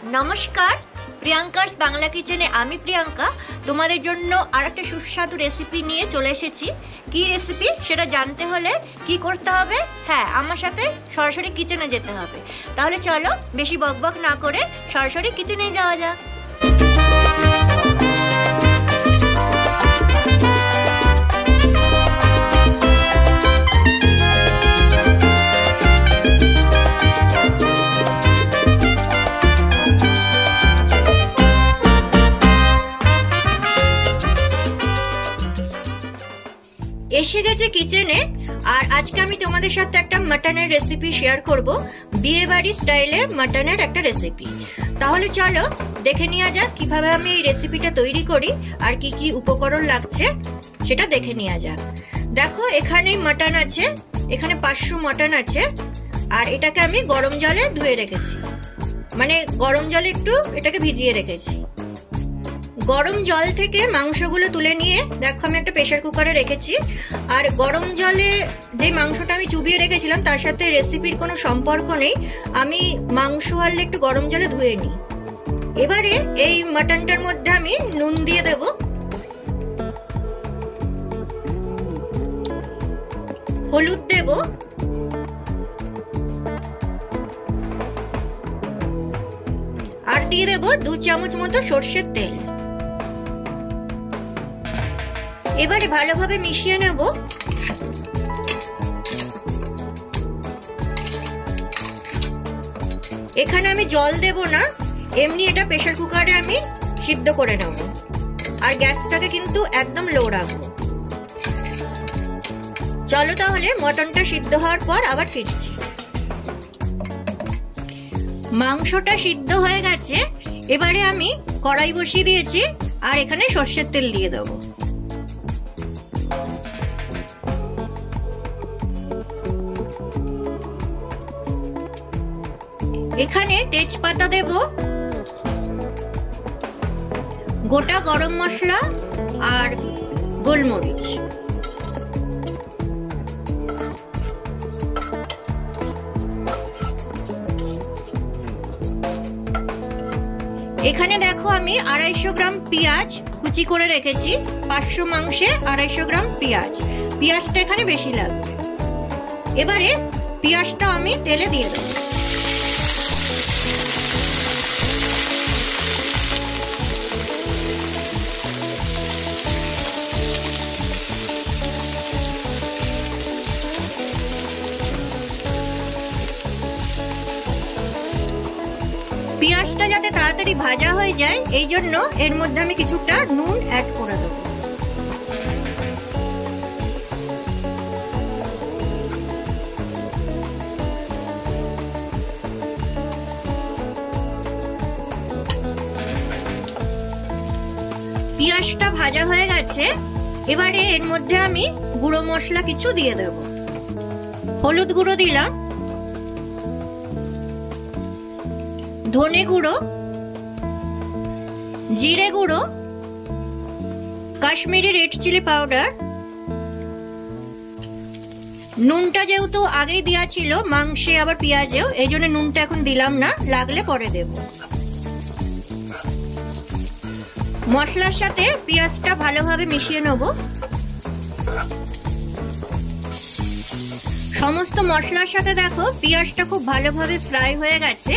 নমস্কার, প্রিয়াঙ্কার বাংলা কিচেনে আমি প্রিয়াঙ্কা তোমাদের জন্য আরেকটা সুস্বাদু রেসিপি নিয়ে চলে এসেছি। কি রেসিপি সেটা জানতে হলে কি করতে হবে? হ্যাঁ, আমার সাথে সরাসরি কিচেনে যেতে হবে। তাহলে চলো বেশি বকবক না করে সরাসরি কিচেনে যাওয়া যাক। এসে গেছে কিচেনে, আর আজকে আমি তোমাদের সাথে একটা মাটনের রেসিপি শেয়ার করব। বিয়ে বাড়ি স্টাইলে মাটনের একটা রেসিপি। তাহলে চলো দেখে নেওয়া যাক কিভাবে আমি এই রেসিপিটা তৈরি করি আর কি কি উপকরণ লাগছে সেটা দেখে নেওয়া যাক। দেখো, এখানে মাটন আছে, এখানে 500 মাটন আছে, আর এটাকে আমি গরম জলে ধুয়ে রেখেছি, মানে গরম জলে একটু এটাকে ভিজিয়ে রেখেছি। গরম জল থেকে মাংসগুলো তুলে নিয়ে দেখো আমি একটা প্রেসার কুকারে রেখেছি। আর গরম জলে যে মাংসটা আমি চুবিয়ে রেখেছিলাম তার সাথে রেসিপির কোনো সম্পর্ক নেই। আমি মাংস আনলে একটু গরম জলে ধুয়ে নিই। এবারে এই মাটনটার মধ্যে আমি নুন দিয়ে দেব, হলুদ দেব, আর দিয়ে দেব 2 চামচ মতো সর্ষের তেল। এবারে ভালোভাবে মিশিয়ে নেব। এখানে আমি জল দেব না, এমনি এটা প্রেসার কুকারে আমি সিদ্ধ করে নেব। আর গ্যাসটাকে কিন্তু একদম লো রাখবো। চলো তাহলে মটনটা সিদ্ধ হওয়ার পর আবার ফিরছি। মাংসটা সিদ্ধ হয়ে গেছে, এবারে আমি কড়াই বসিয়ে দিয়েছি আর এখানে সর্ষের তেল দিয়ে দেবো। এখানে তেজপাতা দেব, গোটা গরম মশলা আর গোলমরিচ। এখানে দেখো আমি 250 গ্রাম পেঁয়াজ কুচি করে রেখেছি। 500 মাংসে 250 গ্রাম পেঁয়াজ। পেঁয়াজটা এখানে বেশি লাগবে। এবারে পেঁয়াজটা আমি তেলে দিয়ে দেবো। পেঁয়াজটা যাতে তাড়াতাড়ি ভাজা হয়ে যায় এই জন্য এর মধ্যে আমি কিছুটা নুন অ্যাড করে দেব। পেঁয়াজটা ভাজা হয়ে গেছে, এবারে এর মধ্যে আমি গুঁড়ো মশলা কিছু দিয়ে দেব। হলুদ গুঁড়ো দিলাম, ধনে গুঁড়ো, জিরে গুঁড়ো, কাশ্মীরি রেড চিলি পাউডার। নুনটা যেহেতু আগেই দেওয়া ছিল মাংসে আবার পেঁয়াজেও, এই জন্য নুনটা এখন দিলাম না, লাগলে পরে দেব। মশলার সাথে পেঁয়াজটা ভালোভাবে মিশিয়ে নেব। সমস্ত মশলার সাথে দেখো পেঁয়াজটা খুব ভালোভাবে ফ্রাই হয়ে গেছে।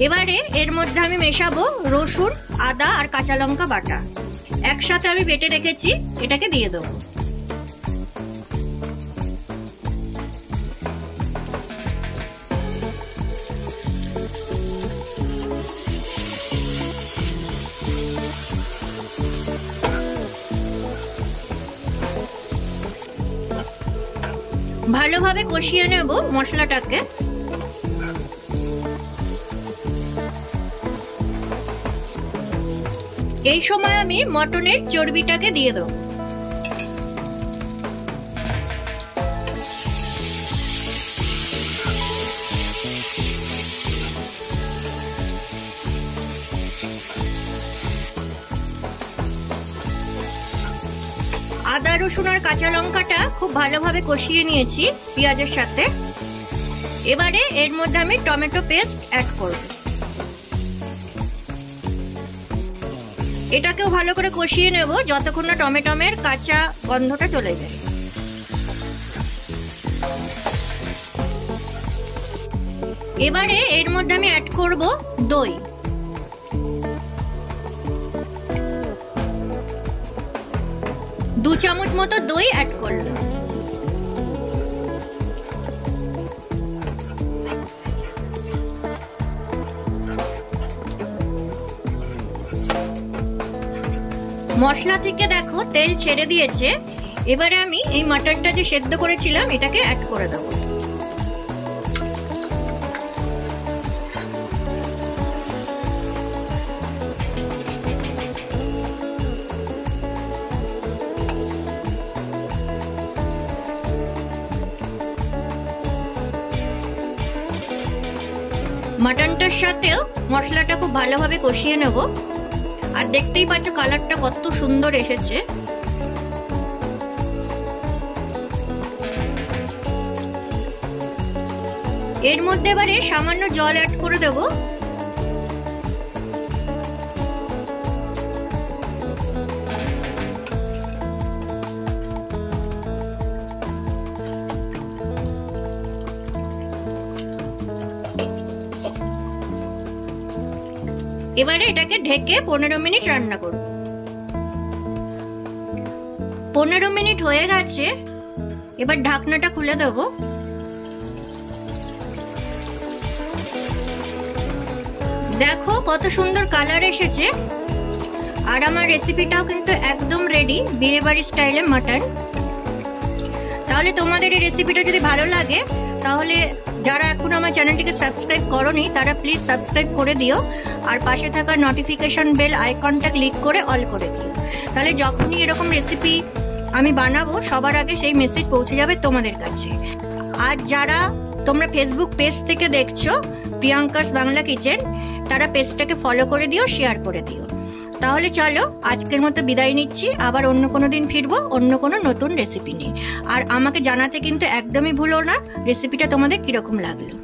এবারে এর মধ্যে আমি মেশাবো রসুন, আদা আর কাঁচা লঙ্কা বাটা। একসাথে আমি বেটে রেখেছি, এটাকে দিয়ে দেবো। ভালোভাবে কষিয়ে নেব মশলাটাকে। এই সময় আমি মটনের চর্বিটাকে দিয়ে দেব। আদা রসুন আর কাঁচা লঙ্কাটা খুব ভালোভাবে কষিয়ে নিয়েছি পেঁয়াজের সাথে। এবারে এর মধ্যে আমি টমেটো পেস্ট অ্যাড করব। এটাকেও ভালো করে কষিয়ে নেব যতক্ষণ না টমেটোমের কাঁচা গন্ধটা চলে যায়। এবারে এর মধ্যে আমি অ্যাড করব দই। দু চামচ মতো দই অ্যাড করলাম। মশলা থেকে দেখো তেল ছেড়ে দিয়েছে। এবারে আমি এই মাটনটা যে সেদ্ধ করেছিলাম এটাকে অ্যাড করে দেবো। মাটনটার সাথেও মশলাটা খুব ভালোভাবে কষিয়ে নেব। আর দেখতেই পাচ্ছ কালারটা কত সুন্দর এসেছে। এর মধ্যে এবারে সামান্য জল অ্যাড করে দেব। এবারে এটাকে ঢেকে 15 মিনিট রান্না করব। 15 মিনিট হয়ে গেছে। এবার ঢাকনাটা খুলে দেব। দেখো কত সুন্দর কালার এসেছে। আর আমার রেসিপিটাও কিন্তু একদম রেডি, বিয়ে বাড়ি স্টাইলে মাটন। তাহলে তোমাদের এই রেসিপিটা যদি ভালো লাগে তাহলে যারা এখন আমার চ্যানেলটিকে সাবস্ক্রাইব করোনি তারা প্লিজ সাবস্ক্রাইব করে দিও। আর পাশে থাকা নোটিফিকেশন বেল আইকনটা ক্লিক করে অল করে দিও। তাহলে যখনই এরকম রেসিপি আমি বানাবো সবার আগে সেই মেসেজ পৌঁছে যাবে তোমাদের কাছে। আর যারা তোমরা ফেসবুক পেজ থেকে দেখছো প্রিয়াঙ্কাস বাংলা কিচেন, তারা পেজটাকে ফলো করে দিও, শেয়ার করে দিও। তাহলে চলো আজকের মতো বিদায় নিচ্ছি। আবার অন্য কোনো দিন ফিরবো অন্য কোনো নতুন রেসিপি নিয়ে। আর আমাকে জানাতে কিন্তু একদমই ভুলো না রেসিপিটা তোমাদের কিরকম লাগলো।